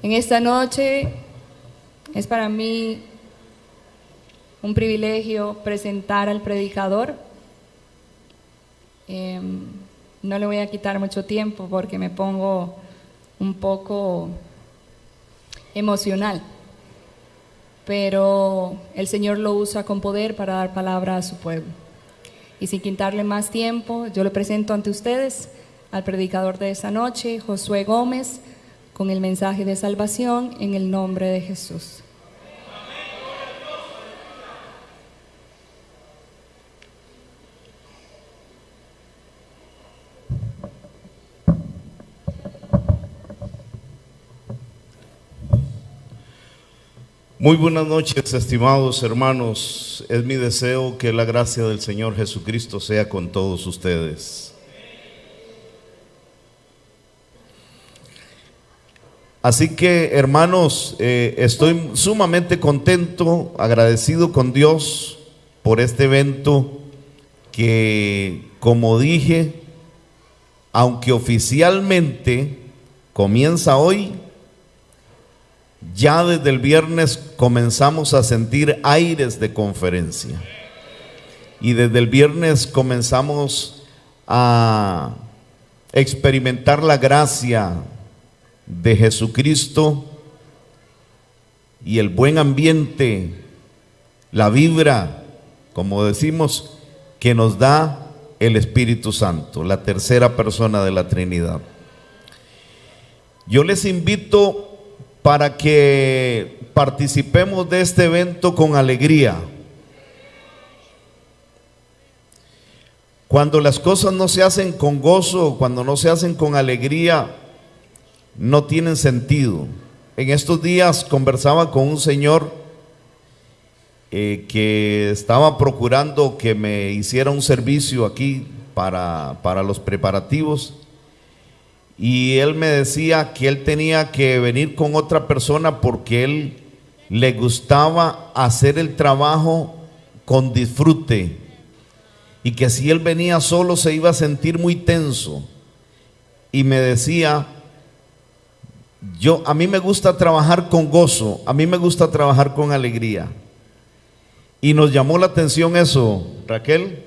En esta noche es para mí un privilegio presentar al predicador. No le voy a quitar mucho tiempo porque me pongo un poco emocional, pero el Señor lo usa con poder para dar palabra a su pueblo. Y sin quitarle más tiempo, yo le presento ante ustedes al predicador de esta noche, Josué Gómez, con el mensaje de salvación en el nombre de Jesús. Muy buenas noches, estimados hermanos. Es mi deseo que la gracia del Señor Jesucristo sea con todos ustedes. Así que, hermanos, estoy sumamente contento, agradecido con Dios por este evento que, como dije, aunque oficialmente comienza hoy, ya desde el viernes comenzamos a sentir aires de conferencia. Y desde el viernes comenzamos a experimentar la gracia de Jesucristo y el buen ambiente, la vibra, como decimos, que nos da el Espíritu Santo, la tercera persona de la Trinidad. Yo les invito para que participemos de este evento con alegría. Cuando las cosas no se hacen con gozo, cuando no se hacen con alegría, no tienen sentido. En estos días conversaba con un señor que estaba procurando que me hiciera un servicio aquí para los preparativos. Y él me decía que él tenía que venir con otra persona porque él le gustaba hacer el trabajo con disfrute y que si él venía solo se iba a sentir muy tenso. Y me decía, a mí me gusta trabajar con gozo, a mí me gusta trabajar con alegría. Y nos llamó la atención eso, Raquel,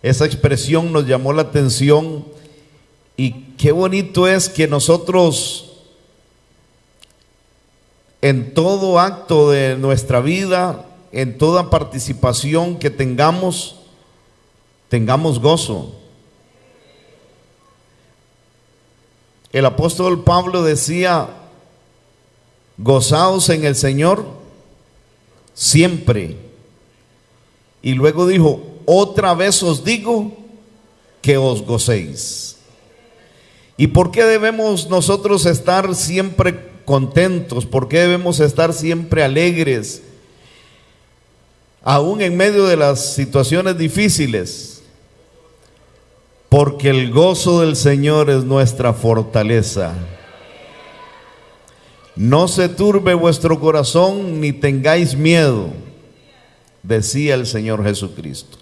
esa expresión nos llamó la atención. Y qué bonito es que nosotros en todo acto de nuestra vida, en toda participación que tengamos gozo. El apóstol Pablo decía, gozaos en el Señor siempre. Y luego dijo, otra vez os digo que os gocéis. ¿Y por qué debemos nosotros estar siempre contentos? ¿Por qué debemos estar siempre alegres? Aún en medio de las situaciones difíciles. Porque el gozo del Señor es nuestra fortaleza. No se turbe vuestro corazón ni tengáis miedo, decía el Señor Jesucristo.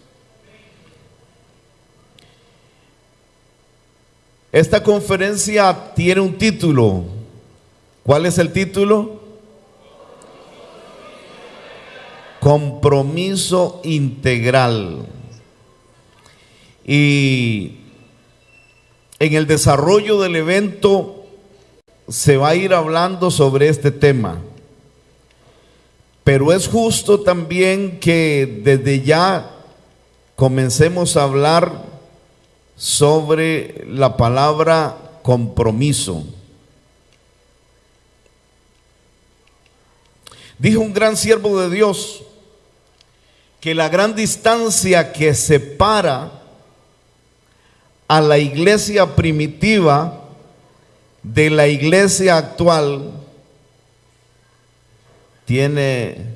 Esta conferencia tiene un título. ¿Cuál es el título? Compromiso integral. Y en el desarrollo del evento se va a ir hablando sobre este tema. Pero es justo también que desde ya comencemos a hablar sobre la palabra compromiso. Dijo un gran siervo de Dios que la gran distancia que separa a la iglesia primitiva de la iglesia actual tiene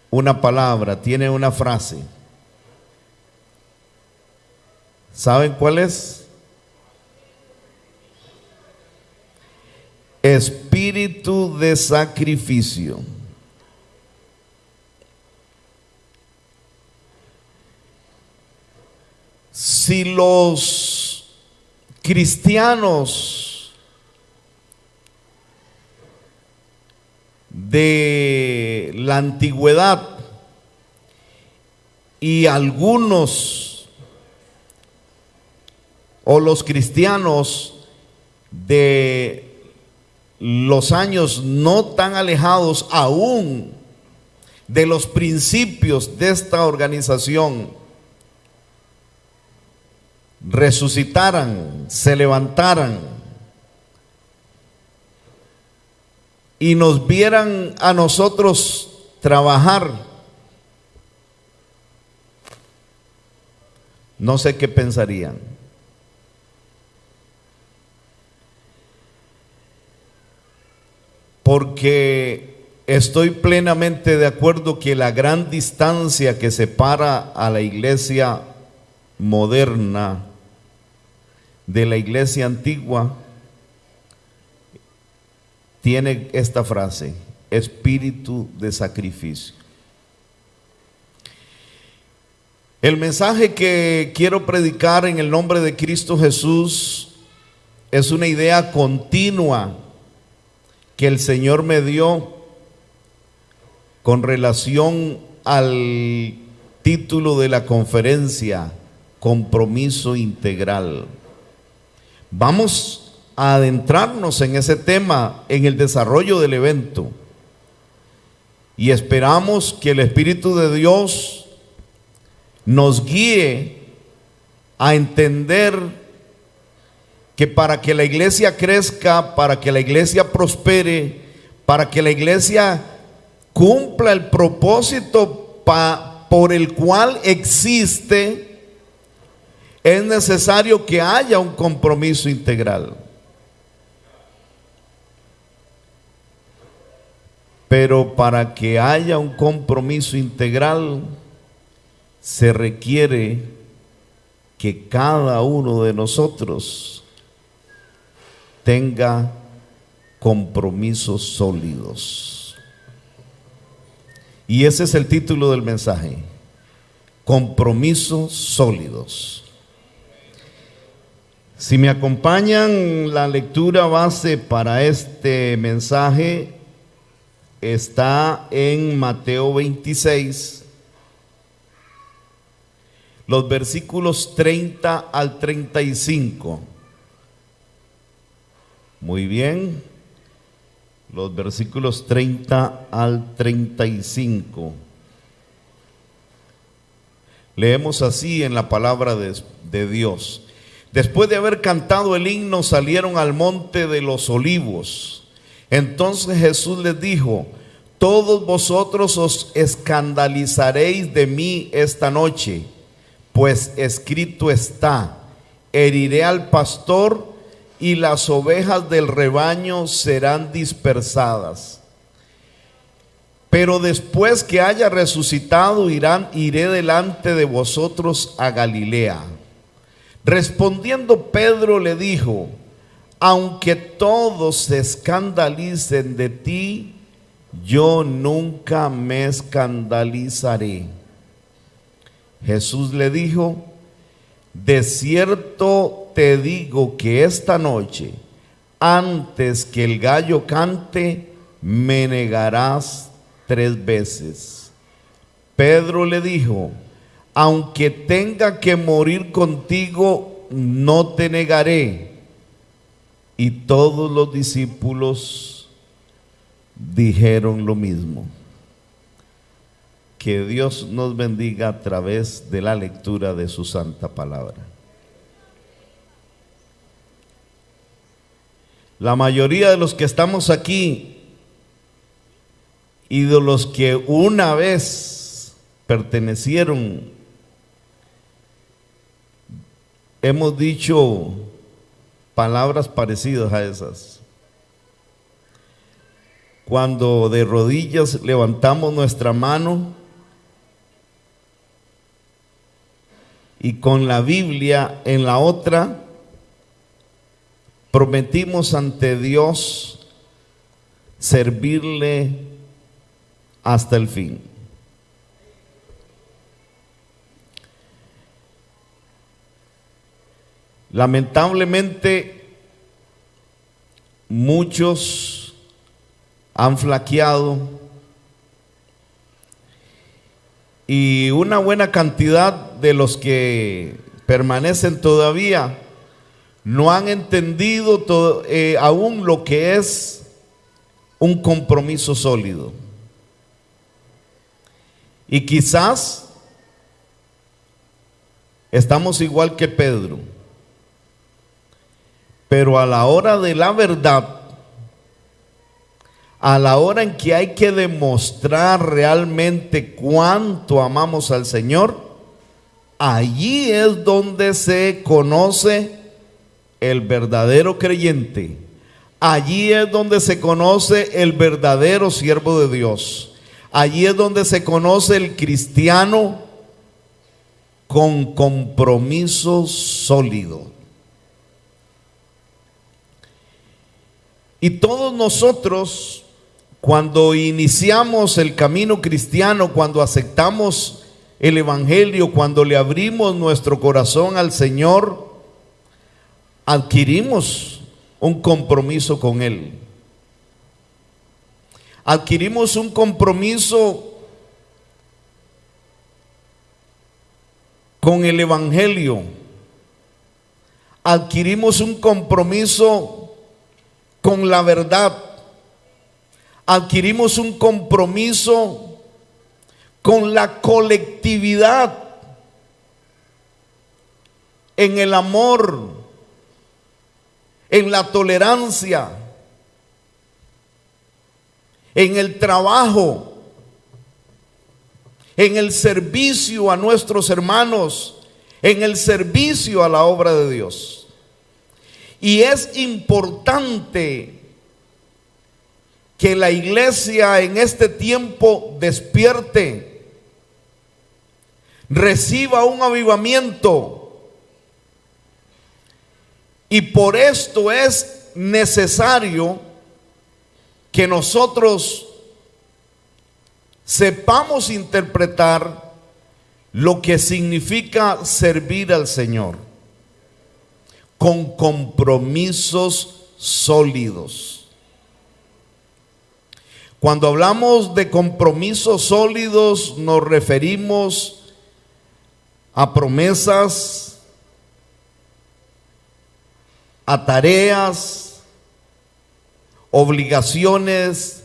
una palabra, tiene una frase. ¿Saben cuál es? Espíritu de sacrificio. Si los cristianos de la antigüedad, y algunos o los cristianos de los años no tan alejados aún de los principios de esta organización resucitaran, se levantaran y nos vieran a nosotros trabajar, no sé qué pensarían. Porque estoy plenamente de acuerdo que la gran distancia que separa a la iglesia moderna de la iglesia antigua tiene esta frase: espíritu de sacrificio. El mensaje que quiero predicar en el nombre de Cristo Jesús es una idea continua que el Señor me dio con relación al título de la conferencia: compromiso integral. Vamos a adentrarnos en ese tema en el desarrollo del evento y esperamos que el Espíritu de Dios nos guíe a entender que para que la iglesia crezca, para que la iglesia prospere, para que la iglesia cumpla el propósito por el cual existe, es necesario que haya un compromiso integral. Pero para que haya un compromiso integral, se requiere que cada uno de nosotros tenga compromisos sólidos. Y ese es el título del mensaje: compromisos sólidos. Si me acompañan, la lectura base para este mensaje está en Mateo 26, los versículos 30 al 35. Muy bien, los versículos 30 al 35. Leemos así en la palabra de Dios: después de haber cantado el himno, salieron al monte de los olivos. Entonces Jesús les dijo: todos vosotros os escandalizaréis de mí esta noche, pues escrito está: heriré al pastor y las ovejas del rebaño serán dispersadas. Pero después que haya resucitado, iré delante de vosotros a Galilea. Respondiendo Pedro le dijo: aunque todos se escandalicen de ti, yo nunca me escandalizaré. Jesús le dijo: de cierto te digo que esta noche, antes que el gallo cante, me negarás 3 veces. Pedro le dijo: aunque tenga que morir contigo, no te negaré. Y todos los discípulos dijeron lo mismo. Que Dios nos bendiga a través de la lectura de su santa palabra. La mayoría de los que estamos aquí y de los que una vez pertenecieron, hemos dicho palabras parecidas a esas. Cuando de rodillas levantamos nuestra mano y con la Biblia en la otra, prometimos ante Dios servirle hasta el fin. Lamentablemente, muchos han flaqueado y una buena cantidad de los que permanecen todavía no han entendido aún lo que es un compromiso sólido. Y quizás estamos igual que Pedro, pero a la hora de la verdad, a la hora en que hay que demostrar realmente cuánto amamos al Señor, allí es donde se conoce el verdadero creyente. Allí es donde se conoce el verdadero siervo de Dios. Allí es donde se conoce el cristiano con compromiso sólido. Y todos nosotros, cuando iniciamos el camino cristiano, cuando aceptamos el evangelio, cuando le abrimos nuestro corazón al Señor, adquirimos un compromiso con Él. Adquirimos un compromiso con el evangelio. Adquirimos un compromiso con la verdad. Adquirimos un compromiso con la colectividad, en el amor, en la tolerancia, en el trabajo, en el servicio a nuestros hermanos, en el servicio a la obra de Dios. Y es importante que la iglesia en este tiempo despierte, reciba un avivamiento. Y por esto es necesario que nosotros sepamos interpretar lo que significa servir al Señor con compromisos sólidos. Cuando hablamos de compromisos sólidos, nos referimos a promesas, a tareas, obligaciones,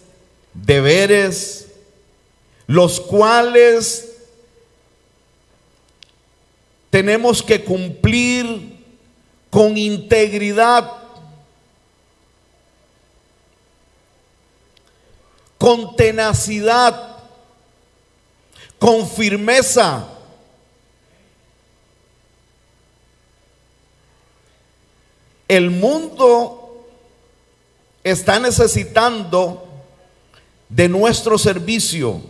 deberes, los cuales tenemos que cumplir con integridad, con tenacidad, con firmeza. El mundo está necesitando de nuestro servicio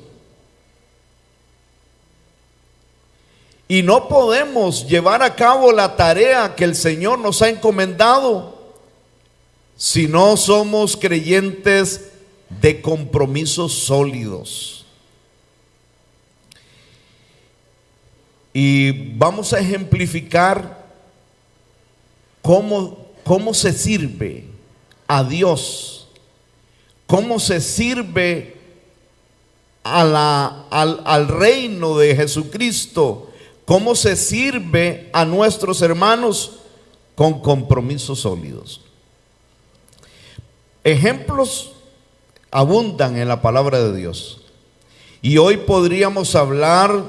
y no podemos llevar a cabo la tarea que el Señor nos ha encomendado si no somos creyentes de compromisos sólidos. Y vamos a ejemplificar cómo se sirve a Dios, cómo se sirve al reino de Jesucristo, cómo se sirve a nuestros hermanos con compromisos sólidos. Ejemplos abundan en la palabra de Dios. Y hoy podríamos hablar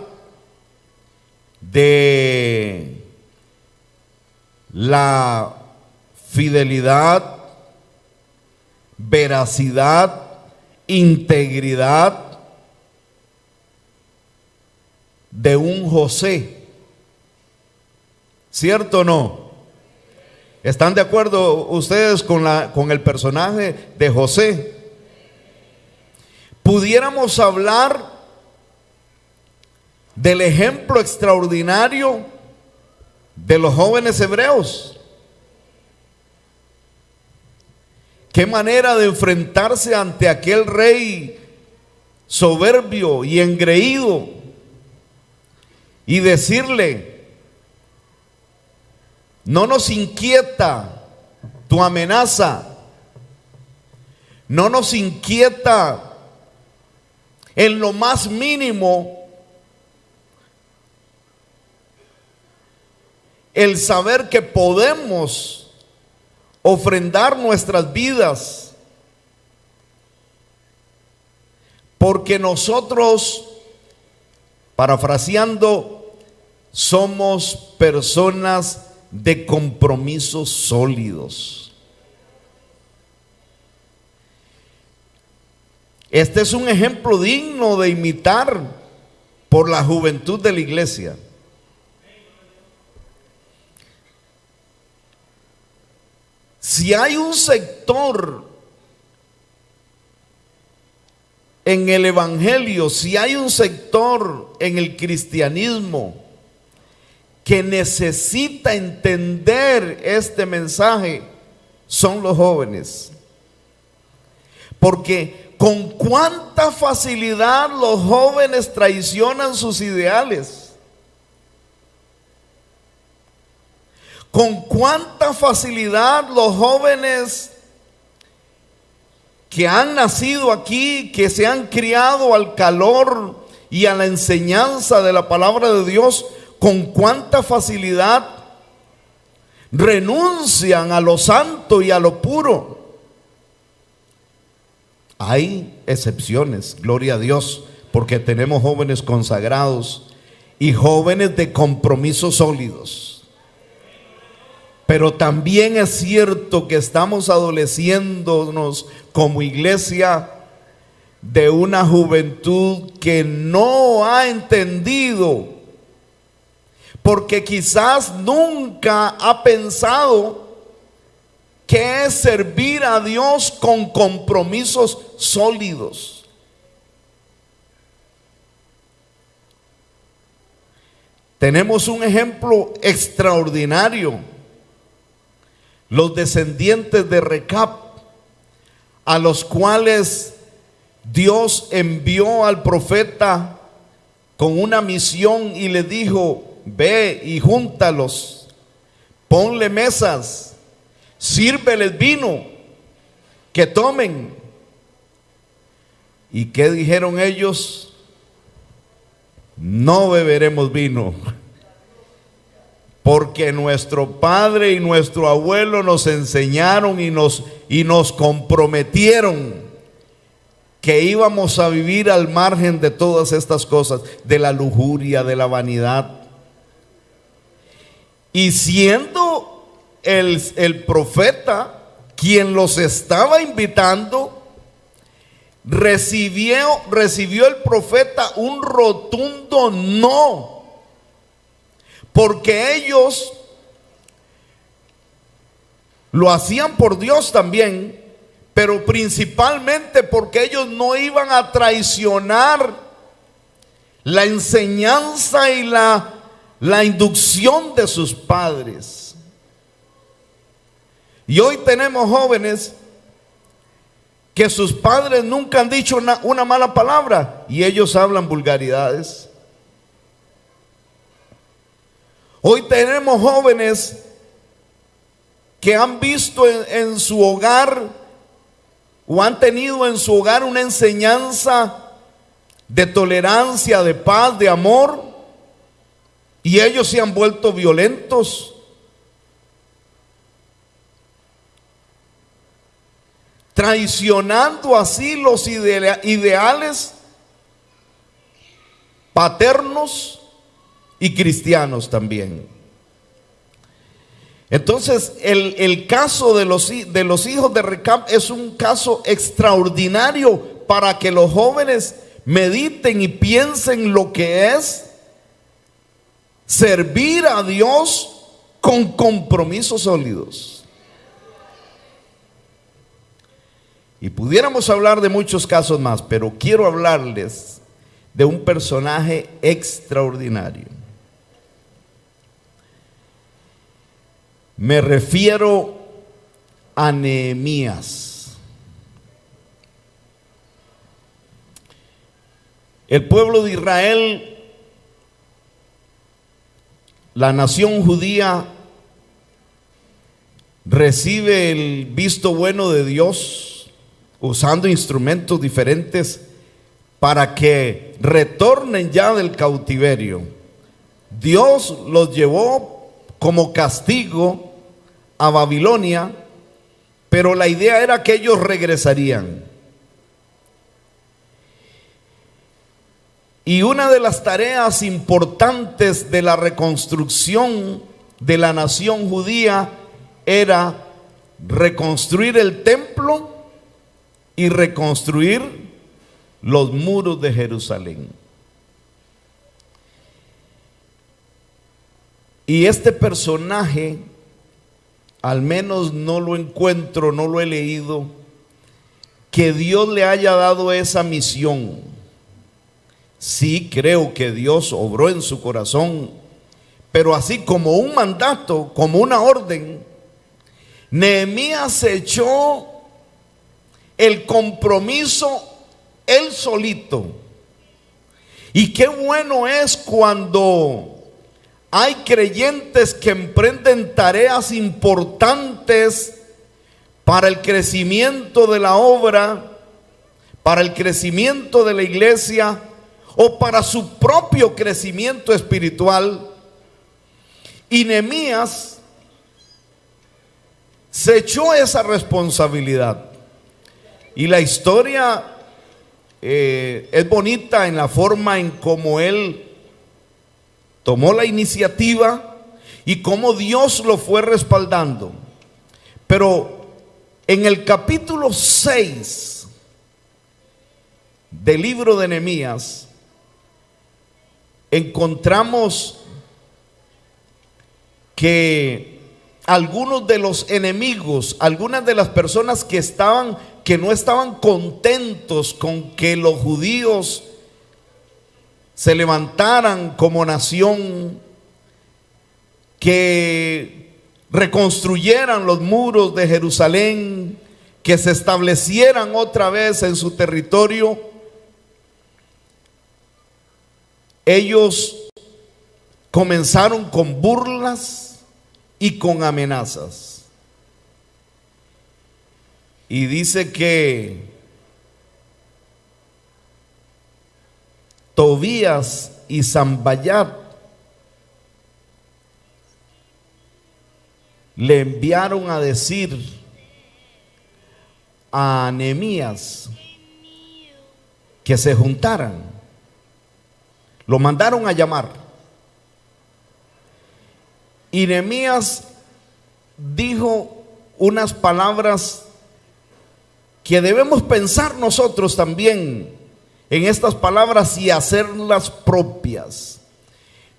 de la fidelidad, veracidad, integridad de un José. ¿Cierto o no? ¿Están de acuerdo ustedes con el personaje de José? Pudiéramos hablar del ejemplo extraordinario de los jóvenes hebreos. Qué manera de enfrentarse ante aquel rey soberbio y engreído y decirle: no nos inquieta tu amenaza, no nos inquieta en lo más mínimo el saber que podemos ofrendar nuestras vidas, porque nosotros, parafraseando, somos personas de compromisos sólidos. Este es un ejemplo digno de imitar por la juventud de la iglesia. Si hay un sector en el evangelio, si hay un sector en el cristianismo que necesita entender este mensaje, son los jóvenes. Porque con cuánta facilidad los jóvenes traicionan sus ideales. Con cuánta facilidad los jóvenes que han nacido aquí, que se han criado al calor y a la enseñanza de la palabra de Dios, con cuánta facilidad renuncian a lo santo y a lo puro. Hay excepciones, gloria a Dios, porque tenemos jóvenes consagrados y jóvenes de compromisos sólidos. Pero también es cierto que estamos adoleciéndonos como iglesia de una juventud que no ha entendido, porque quizás nunca ha pensado qué es servir a Dios con compromisos sólidos. Tenemos un ejemplo extraordinario. Los descendientes de Recab, a los cuales Dios envió al profeta con una misión y le dijo: ve y júntalos, ponle mesas, sírveles vino, que tomen. ¿Y qué dijeron ellos? No beberemos vino, porque nuestro padre y nuestro abuelo nos enseñaron y nos comprometieron que íbamos a vivir al margen de todas estas cosas, de la lujuria, de la vanidad. Y siendo el profeta quien los estaba invitando, recibió el profeta un rotundo no. Porque ellos lo hacían por Dios también, pero principalmente porque ellos no iban a traicionar la enseñanza y la inducción de sus padres. Y hoy tenemos jóvenes que sus padres nunca han dicho una mala palabra y ellos hablan vulgaridades. Hoy tenemos jóvenes que han visto en su hogar o han tenido en su hogar una enseñanza de tolerancia, de paz, de amor, y ellos se han vuelto violentos. Traicionando así los ideales paternos y cristianos también. Entonces el caso de los hijos de Recab es un caso extraordinario para que los jóvenes mediten y piensen lo que es servir a Dios con compromisos sólidos. Y pudiéramos hablar de muchos casos más, pero quiero hablarles de un personaje extraordinario. Me refiero a Nehemías. El pueblo de Israel, la nación judía, recibe el visto bueno de Dios usando instrumentos diferentes para que retornen ya del cautiverio. Dios los llevó como castigo a Babilonia, pero la idea era que ellos regresarían. Y una de las tareas importantes de la reconstrucción de la nación judía era reconstruir el templo y reconstruir los muros de Jerusalén. Y este personaje, al menos no lo encuentro, no lo he leído, que Dios le haya dado esa misión. Sí, creo que Dios obró en su corazón, pero así como un mandato, como una orden, Nehemías se echó el compromiso él solito. Y qué bueno es cuando hay creyentes que emprenden tareas importantes para el crecimiento de la obra, para el crecimiento de la iglesia o para su propio crecimiento espiritual. Y Nehemías se echó esa responsabilidad. Y la historia es bonita en la forma en cómo él tomó la iniciativa y cómo Dios lo fue respaldando. Pero en el capítulo 6 del libro de Nehemías encontramos que algunos de los enemigos, algunas de las personas que no estaban contentos con que los judíos se levantaran como nación, que reconstruyeran los muros de Jerusalén, que se establecieran otra vez en su territorio, ellos comenzaron con burlas y con amenazas. Y dice que Tobías y Sanballat le enviaron a decir a Nehemías que se juntaran. Lo mandaron a llamar. Y Nehemías dijo unas palabras que debemos pensar nosotros también en estas palabras y hacerlas propias.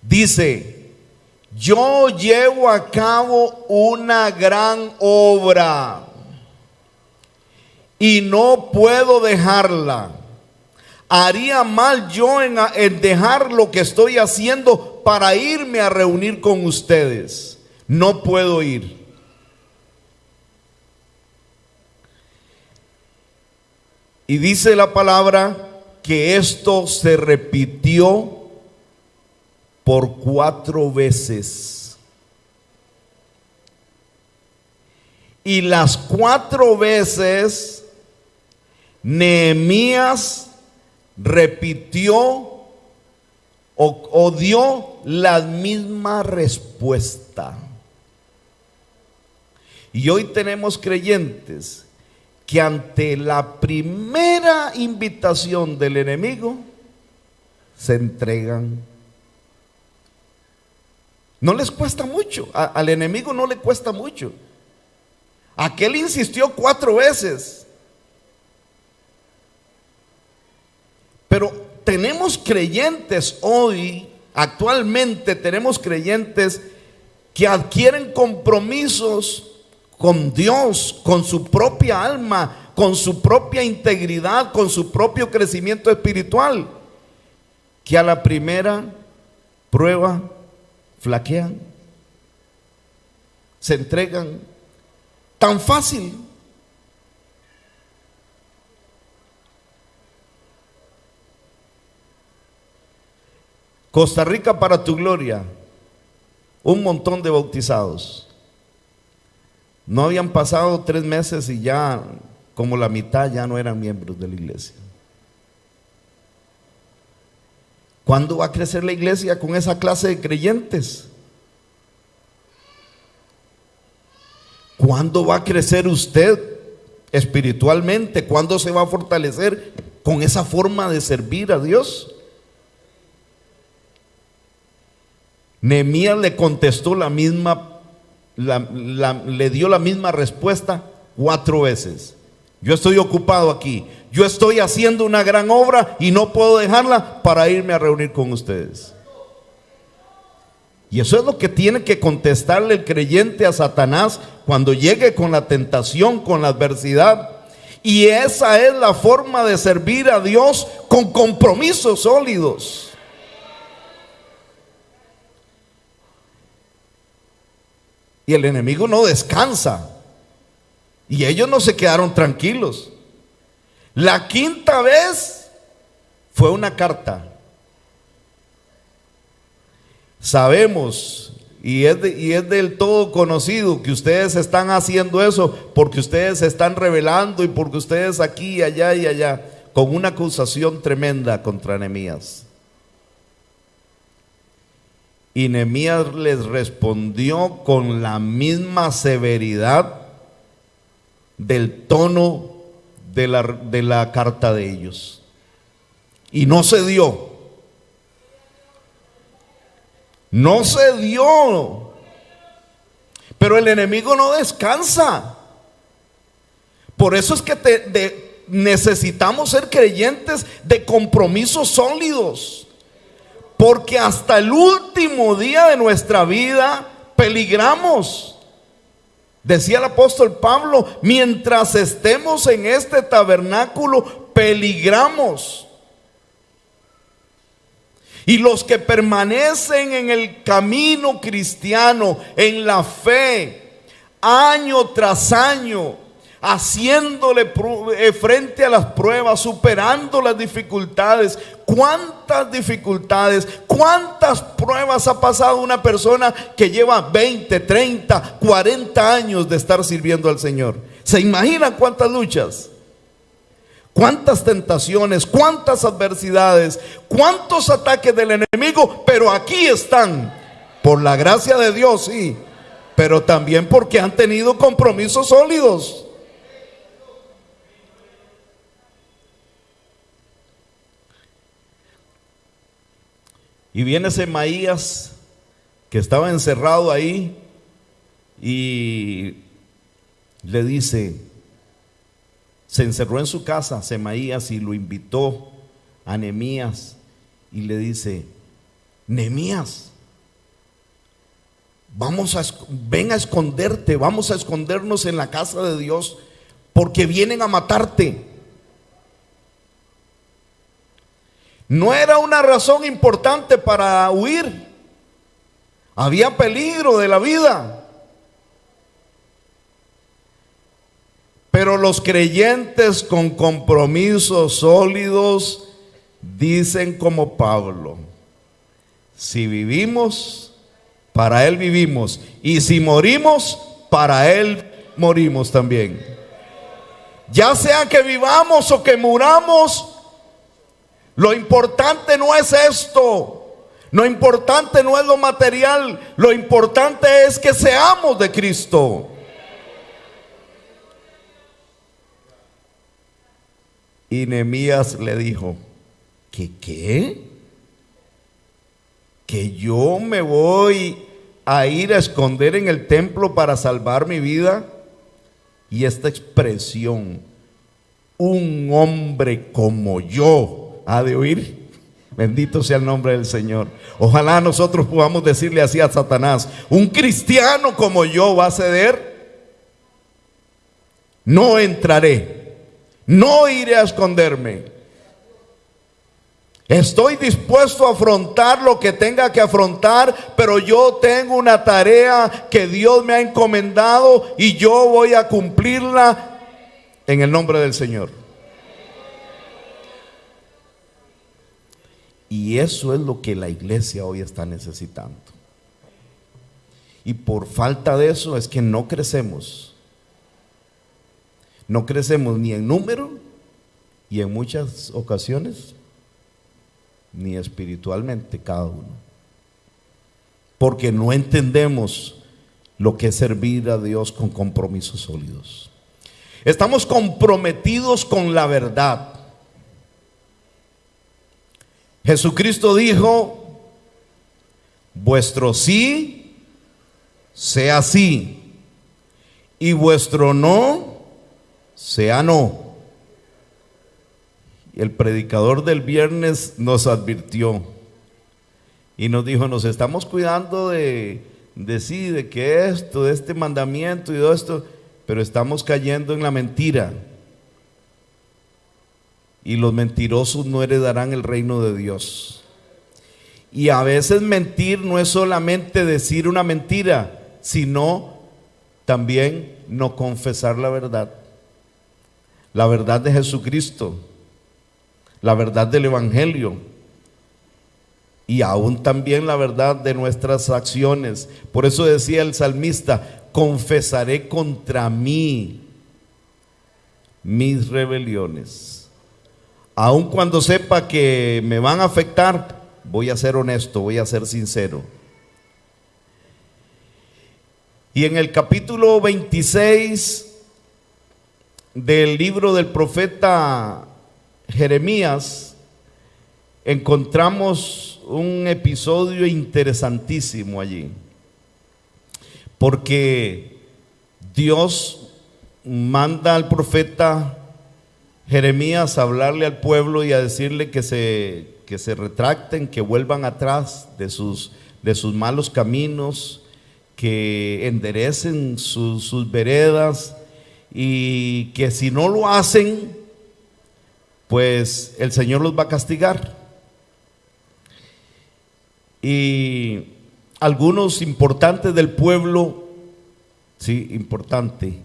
Dice: yo llevo a cabo una gran obra y no puedo dejarla. Haría mal yo en dejar lo que estoy haciendo para irme a reunir con ustedes. No puedo ir. Y dice la palabra que esto se repitió por 4 veces. Y las 4 veces Nehemías repitió o dio la misma respuesta. Y hoy tenemos creyentes que ante la primera invitación del enemigo se entregan. No les cuesta mucho, al enemigo no le cuesta mucho. Aquel insistió 4 veces. Pero tenemos creyentes hoy, actualmente tenemos creyentes que adquieren compromisos con Dios, con su propia alma, con su propia integridad, con su propio crecimiento espiritual, que a la primera prueba flaquean, se entregan tan fácil. Costa Rica para tu gloria, un montón de bautizados. No habían pasado 3 meses y ya como la mitad ya no eran miembros de la iglesia. ¿Cuándo va a crecer la iglesia con esa clase de creyentes? ¿Cuándo va a crecer usted espiritualmente? ¿Cuándo se va a fortalecer con esa forma de servir a Dios? Nehemías le contestó le dio la misma respuesta 4 veces. Yo estoy ocupado aquí, yo estoy haciendo una gran obra y no puedo dejarla para irme a reunir con ustedes. Y eso es lo que tiene que contestarle el creyente a Satanás cuando llegue con la tentación, con la adversidad. Y esa es la forma de servir a Dios, con compromisos sólidos. Y el enemigo no descansa. Y ellos no se quedaron tranquilos. La 5ª vez fue una carta. Sabemos, y es del todo conocido, que ustedes están haciendo eso porque ustedes se están rebelando y porque ustedes aquí, allá y allá, con una acusación tremenda contra Nehemías. Y Nehemías les respondió con la misma severidad del tono de la carta de ellos. Y no se dio. No se dio. Pero el enemigo no descansa. Por eso es que necesitamos ser creyentes de compromisos sólidos. Porque hasta el último día de nuestra vida peligramos. Decía el apóstol Pablo, mientras estemos en este tabernáculo, peligramos. Y los que permanecen en el camino cristiano, en la fe, año tras año, haciéndole frente a las pruebas, superando las dificultades. ¿Cuántas dificultades, cuántas pruebas ha pasado una persona que lleva 20, 30, 40 años de estar sirviendo al Señor? ¿Se imaginan cuántas luchas? ¿Cuántas tentaciones, cuántas adversidades, cuántos ataques del enemigo? Pero aquí están, por la gracia de Dios, sí, pero también porque han tenido compromisos sólidos. Y viene Semaías, que estaba encerrado ahí, y le dice, se encerró en su casa Semaías y lo invitó a Nehemías y le dice, Nehemías, ven a esconderte, vamos a escondernos en la casa de Dios, porque vienen a matarte. No era una razón importante para huir. Había peligro de la vida. Pero los creyentes con compromisos sólidos dicen como Pablo, si vivimos, para Él vivimos, y si morimos, para Él morimos también. Ya sea que vivamos o que muramos, lo importante no es esto, lo importante no es lo material, lo importante es que seamos de Cristo. Y Nehemías le dijo, ¿qué? ¿Que yo me voy a ir a esconder en el templo para salvar mi vida? Y esta expresión, un hombre como yo, ha de oír. Bendito sea el nombre del Señor. Ojalá nosotros podamos decirle así a Satanás, un cristiano como yo va a ceder. No entraré, no iré a esconderme. Estoy dispuesto a afrontar lo que tenga que afrontar, pero yo tengo una tarea que Dios me ha encomendado y yo voy a cumplirla en el nombre del Señor. Y eso es lo que la iglesia hoy está necesitando. Y por falta de eso es que no crecemos. No crecemos ni en número y en muchas ocasiones ni espiritualmente cada uno, porque no entendemos lo que es servir a Dios con compromisos sólidos. Estamos comprometidos con la verdad. Jesucristo dijo: vuestro sí sea sí y vuestro no sea no. El predicador del viernes nos advirtió y nos dijo: nos estamos cuidando de que esto, de este mandamiento y de esto, pero estamos cayendo en la mentira. Y los mentirosos no heredarán el reino de Dios. Y a veces mentir no es solamente decir una mentira, sino también no confesar la verdad de Jesucristo, la verdad del Evangelio, y aún también la verdad de nuestras acciones. Por eso decía el salmista: confesaré contra mí mis rebeliones. Aun cuando sepa que me van a afectar, voy a ser honesto, voy a ser sincero. Y en el capítulo 26 del libro del profeta Jeremías encontramos un episodio interesantísimo allí, porque Dios manda al profeta Jeremías a hablarle al pueblo y a decirle que se retracten, que vuelvan atrás de sus malos caminos, que enderecen sus veredas, y que si no lo hacen, pues el Señor los va a castigar. Y algunos importantes del pueblo, sí, importante,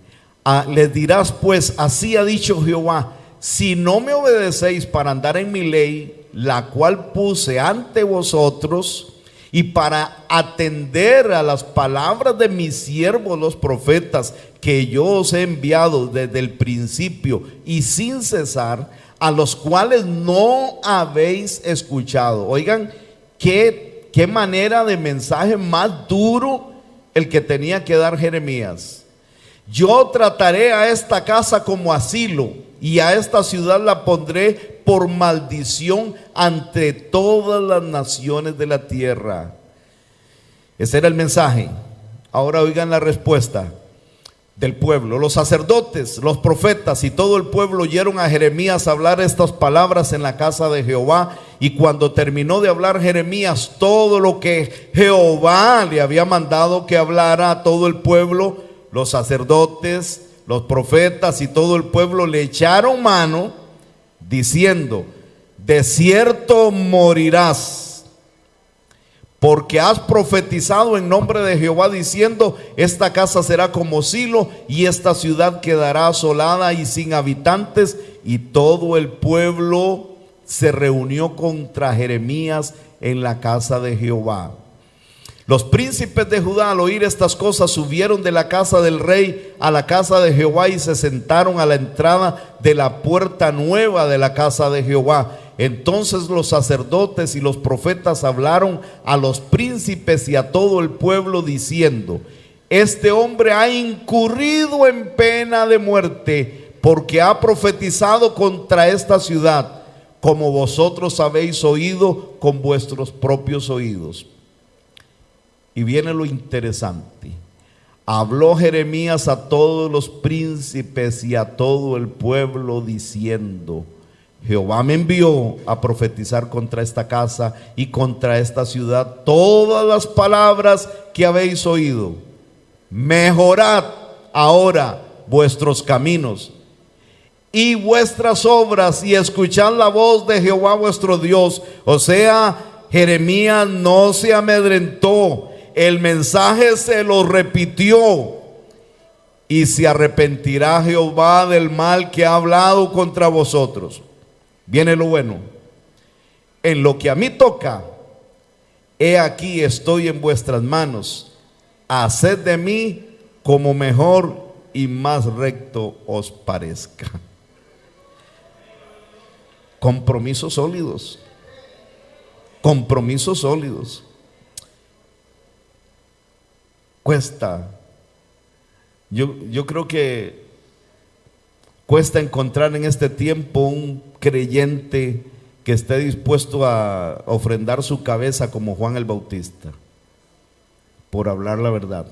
les dirás pues: así ha dicho Jehová, si no me obedecéis para andar en mi ley, la cual puse ante vosotros, y para atender a las palabras de mis siervos los profetas, que yo os he enviado desde el principio y sin cesar, a los cuales no habéis escuchado. Oigan, qué manera de mensaje más duro el que tenía que dar Jeremías. Yo trataré a esta casa como asilo, y a esta ciudad la pondré por maldición ante todas las naciones de la tierra. Ese era el mensaje. Ahora oigan la respuesta del pueblo. Los sacerdotes, los profetas y todo el pueblo oyeron a Jeremías hablar estas palabras en la casa de Jehová. Y cuando terminó de hablar Jeremías todo lo que Jehová le había mandado que hablara a todo el pueblo, los sacerdotes, los profetas y todo el pueblo le echaron mano, diciendo: de cierto morirás, porque has profetizado en nombre de Jehová, diciendo: esta casa será como Silo, y esta ciudad quedará asolada y sin habitantes. Y todo el pueblo se reunió contra Jeremías en la casa de Jehová. Los príncipes de Judá, al oír estas cosas, subieron de la casa del rey a la casa de Jehová y se sentaron a la entrada de la puerta nueva de la casa de Jehová. Entonces los sacerdotes y los profetas hablaron a los príncipes y a todo el pueblo, diciendo: este hombre ha incurrido en pena de muerte, porque ha profetizado contra esta ciudad, como vosotros habéis oído con vuestros propios oídos. Y viene lo interesante. Habló Jeremías a todos los príncipes y a todo el pueblo, diciendo: Jehová me envió a profetizar contra esta casa y contra esta ciudad todas las palabras que habéis oído. Mejorad ahora vuestros caminos y vuestras obras, y escuchad la voz de Jehová vuestro Dios. O sea, Jeremías no se amedrentó. El mensaje se lo repitió: y se arrepentirá Jehová del mal que ha hablado contra vosotros. Viene lo bueno. En lo que a mí toca, he aquí estoy en vuestras manos. Haced de mí como mejor y más recto os parezca. Compromisos sólidos. Compromisos sólidos. Cuesta. Yo creo que cuesta encontrar en este tiempo un creyente que esté dispuesto a ofrendar su cabeza como Juan el Bautista, por hablar la verdad.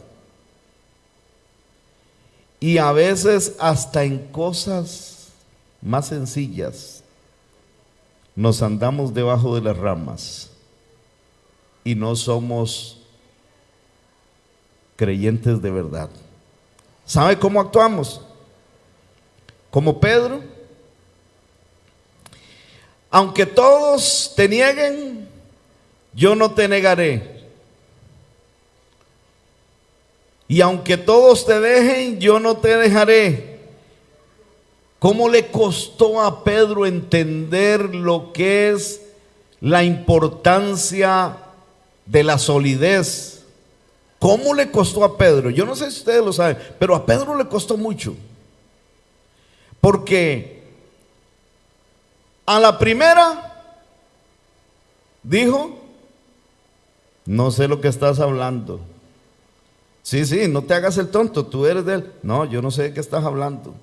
Y a veces hasta en cosas más sencillas nos andamos debajo de las ramas y no somos creyentes de verdad. ¿Sabe cómo actuamos? Como Pedro. Aunque todos te nieguen, yo no te negaré. Y aunque todos te dejen, yo no te dejaré. ¿Cómo le costó a Pedro entender lo que es la importancia de la solidez? ¿Cómo le costó a Pedro? Yo no sé si ustedes lo saben, pero a Pedro le costó mucho. Porque a la primera dijo: no sé lo que estás hablando. Sí, no te hagas el tonto, tú eres de él. No, yo no sé de qué estás hablando.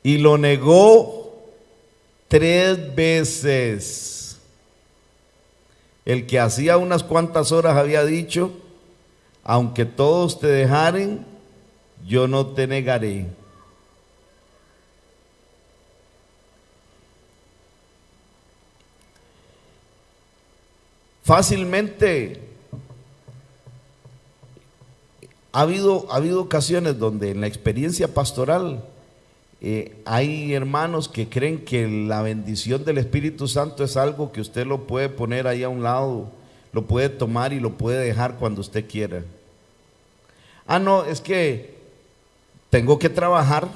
Y lo negó 3 veces. El que hacía unas cuantas horas había dicho: aunque todos te dejaren, yo no te negaré. Fácilmente ha habido ocasiones donde en la experiencia pastoral hay hermanos que creen que la bendición del Espíritu Santo es algo que usted lo puede poner ahí a un lado, lo puede tomar y lo puede dejar cuando usted quiera. Ah, no, es que tengo que trabajar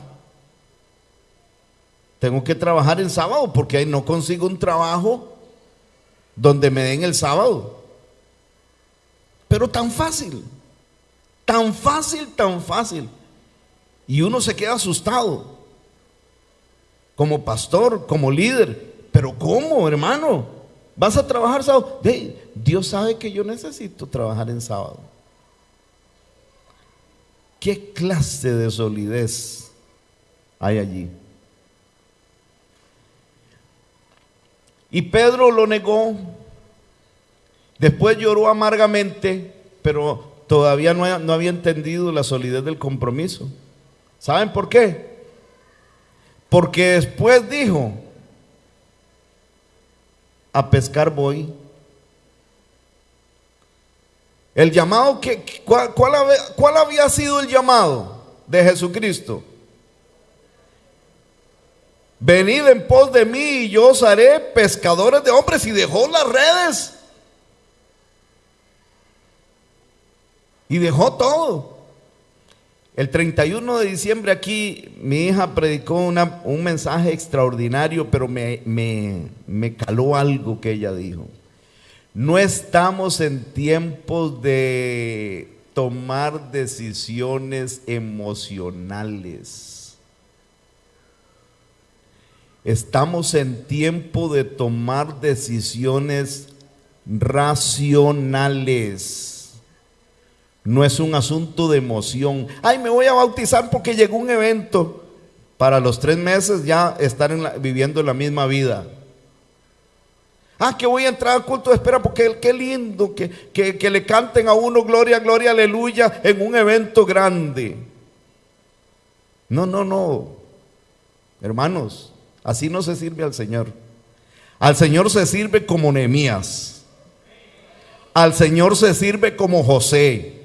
en sábado porque ahí no consigo un trabajo donde me den el sábado. Pero tan fácil. Y uno se queda asustado como pastor, como líder. Pero ¿cómo, hermano? ¿Vas a trabajar sábado? Dios sabe que yo necesito trabajar en sábado. ¿Qué clase de solidez hay allí? Y Pedro lo negó. Después lloró amargamente, pero todavía no había entendido la solidez del compromiso. ¿Saben por qué? Porque después dijo: a pescar voy. El llamado, ¿cuál había sido el llamado de Jesucristo? Venid en pos de mí y yo os haré pescadores de hombres. Y dejó las redes. Y dejó todo. El 31 de diciembre aquí mi hija predicó un mensaje extraordinario, pero me caló algo que ella dijo. No estamos en tiempos de tomar decisiones emocionales. Estamos en tiempo de tomar decisiones racionales. No es un asunto de emoción. Ay, me voy a bautizar porque llegó un evento. Para los 3 meses ya estar viviendo la misma vida. Ah, que voy a entrar al culto de espera porque qué lindo que le canten a uno gloria, gloria, aleluya en un evento grande. No, hermanos, así no se sirve al Señor. Al Señor se sirve como Nehemías. Al Señor se sirve como José.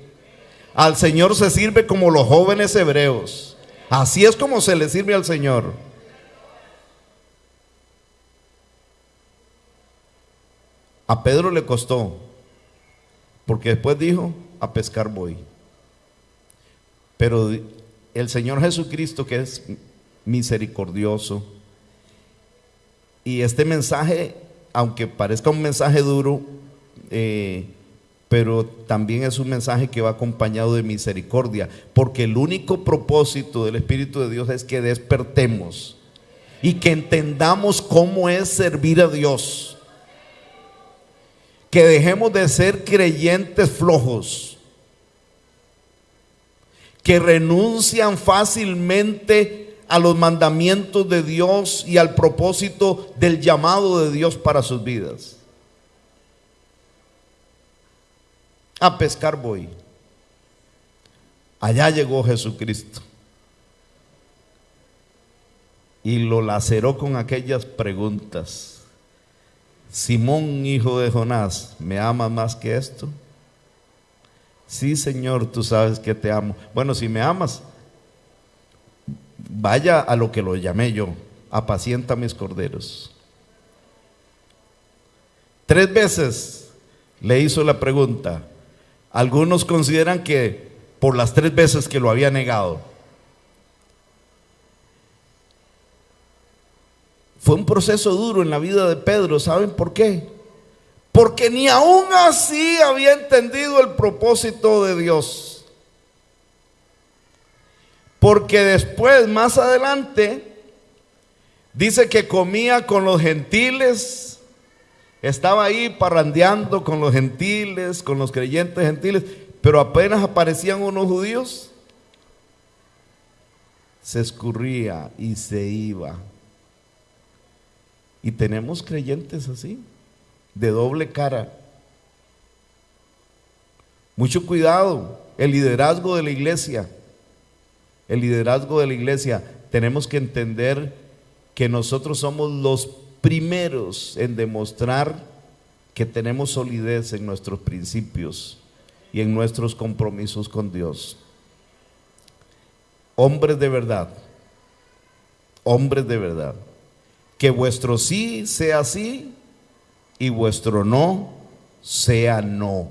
Al Señor se sirve como los jóvenes hebreos. Así es como se le sirve al Señor. A Pedro le costó, porque después dijo: a pescar voy. Pero el Señor Jesucristo, que es misericordioso, y este mensaje, aunque parezca un mensaje duro, pero también es un mensaje que va acompañado de misericordia, porque el único propósito del Espíritu de Dios es que despertemos y que entendamos cómo es servir a Dios, que dejemos de ser creyentes flojos, que renuncian fácilmente a los mandamientos de Dios y al propósito del llamado de Dios para sus vidas. A pescar voy. Allá llegó Jesucristo y lo laceró con aquellas preguntas. Simón, hijo de Jonás, ¿me amas más que esto? Sí, Señor, tú sabes que te amo. Bueno, si me amas, vaya a lo que lo llamé yo: apacienta mis corderos. 3 veces le hizo la pregunta. Algunos consideran que por las 3 veces que lo había negado. Fue un proceso duro en la vida de Pedro. ¿Saben por qué? Porque ni aún así había entendido el propósito de Dios. Porque después, más adelante, dice que comía con los gentiles. Estaba ahí parrandeando con los gentiles, con los creyentes gentiles, pero apenas aparecían unos judíos, se escurría y se iba. Y tenemos creyentes así, de doble cara. Mucho cuidado, el liderazgo de la iglesia. El liderazgo de la iglesia, tenemos que entender que nosotros somos los primeros en demostrar que tenemos solidez en nuestros principios y en nuestros compromisos con Dios. Hombres de verdad, que vuestro sí sea sí y vuestro no sea no.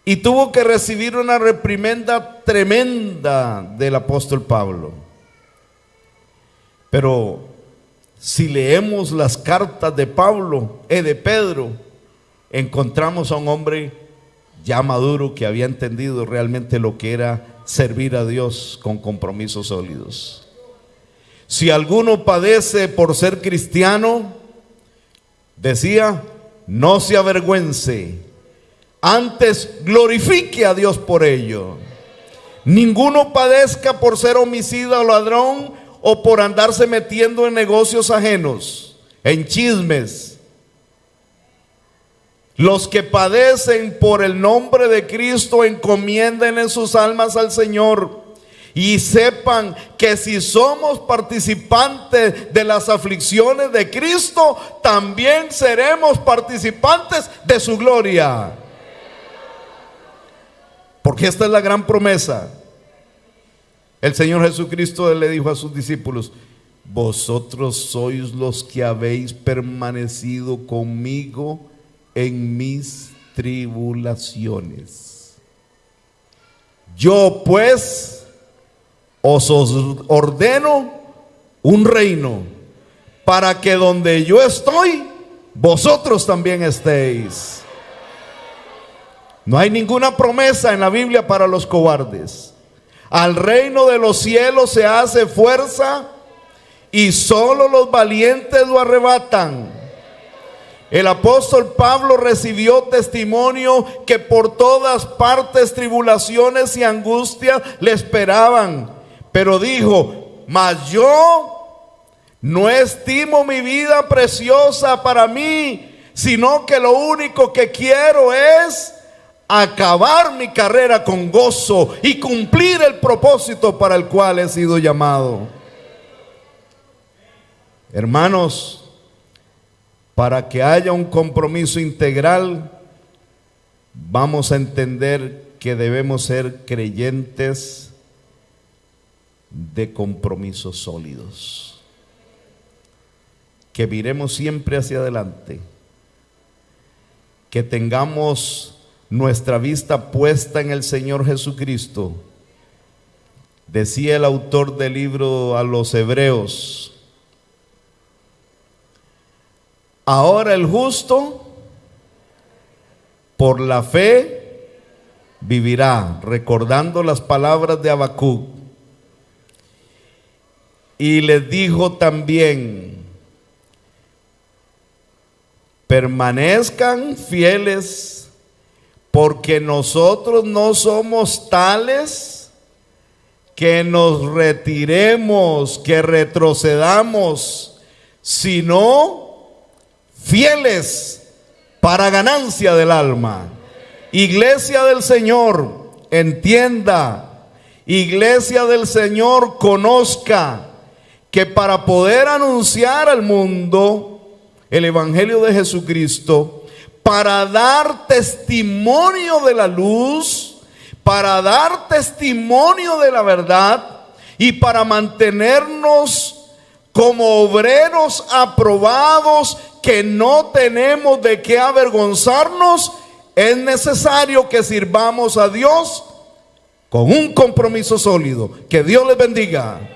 Y tuvo que recibir una reprimenda tremenda del apóstol Pablo. Pero si leemos las cartas de Pedro, encontramos a un hombre ya maduro que había entendido realmente lo que era servir a Dios con compromisos sólidos. Si alguno padece por ser cristiano, decía, no se avergüence, antes glorifique a Dios por ello. Ninguno padezca por ser homicida o ladrón, o por andarse metiendo en negocios ajenos, en chismes. Los que padecen por el nombre de Cristo encomienden en sus almas al Señor, y sepan que si somos participantes de las aflicciones de Cristo, también seremos participantes de su gloria. Porque esta es la gran promesa. El Señor Jesucristo le dijo a sus discípulos: vosotros sois los que habéis permanecido conmigo en mis tribulaciones. Yo pues os ordeno un reino, para que donde yo estoy, vosotros también estéis. No hay ninguna promesa en la Biblia para los cobardes. Al reino de los cielos se hace fuerza y solo los valientes lo arrebatan. El apóstol Pablo recibió testimonio que por todas partes tribulaciones y angustias le esperaban, pero dijo: mas yo no estimo mi vida preciosa para mí, sino que lo único que quiero es acabar mi carrera con gozo y cumplir el propósito para el cual he sido llamado. Hermanos, para que haya un compromiso integral, vamos a entender que debemos ser creyentes de compromisos sólidos, que miremos siempre hacia adelante, que tengamos nuestra vista puesta en el Señor Jesucristo. Decía el autor del libro a los Hebreos: ahora el justo por la fe vivirá, recordando las palabras de Habacuc. Y les dijo también: permanezcan fieles, porque nosotros no somos tales que nos retiremos, que retrocedamos, sino fieles para ganancia del alma. Iglesia del Señor, entienda, Iglesia del Señor, conozca que para poder anunciar al mundo el Evangelio de Jesucristo, para dar testimonio de la luz, para dar testimonio de la verdad y para mantenernos como obreros aprobados, que no tenemos de qué avergonzarnos, es necesario que sirvamos a Dios con un compromiso sólido. Que Dios les bendiga.